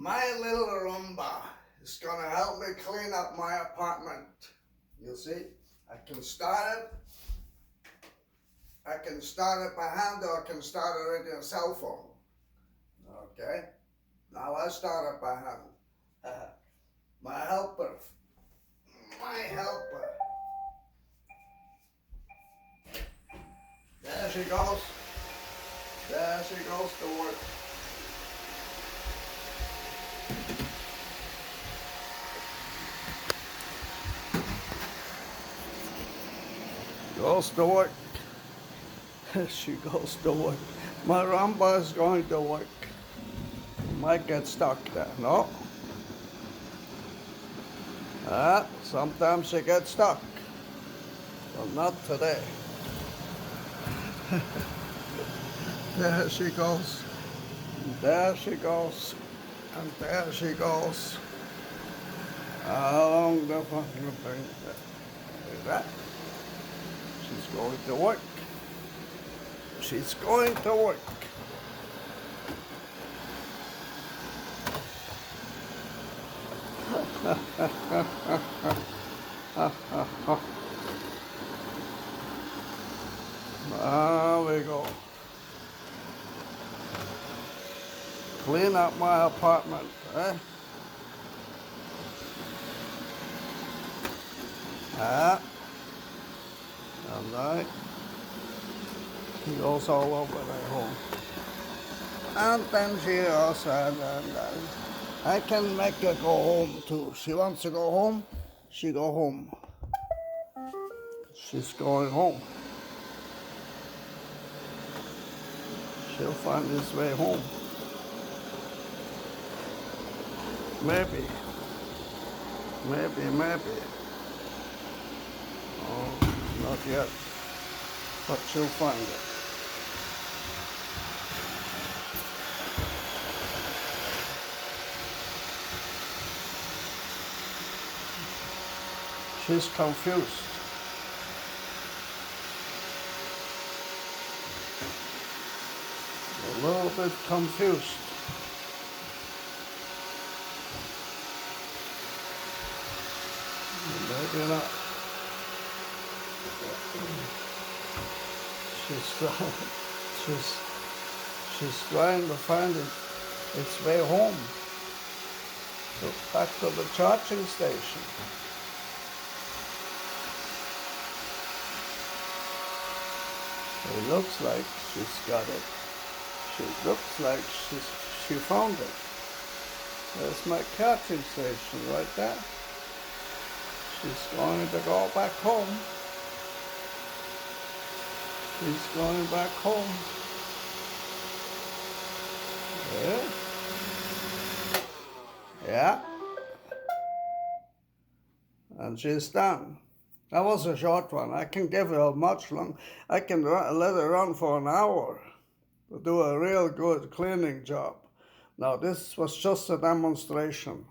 My little Roomba is gonna help me clean up my apartment. You see, I can start it. I can start it by hand or I can start it with your cell phone. Okay? Now I start it by hand. My helper. My helper. There she goes. There she goes to work. Goes to work. She goes to work. My Roomba is going to work. Might get stuck there. No. Sometimes she gets stuck. But not today. There she goes. There she goes. And there she goes. Along the fucking thing. Like that. She's going to work. She's going to work. There we go. Clean up my apartment, eh? And she goes all over at home. And then she also, I can make her go home too. She wants to go home, she go home. She's going home. She'll find his way home. Maybe. Oh, not yet. But she'll find it. She's confused. A little bit confused. Maybe not. She's trying to find its way home. So back to the charging station. It looks like she's got it. She looks like she found it. There's my charging station right there. She's going to go back home. She's going back home. Yeah. Yeah. And she's done. That was a short one. I can give her a much long. I can let her run for an hour to do a real good cleaning job. Now this was just a demonstration.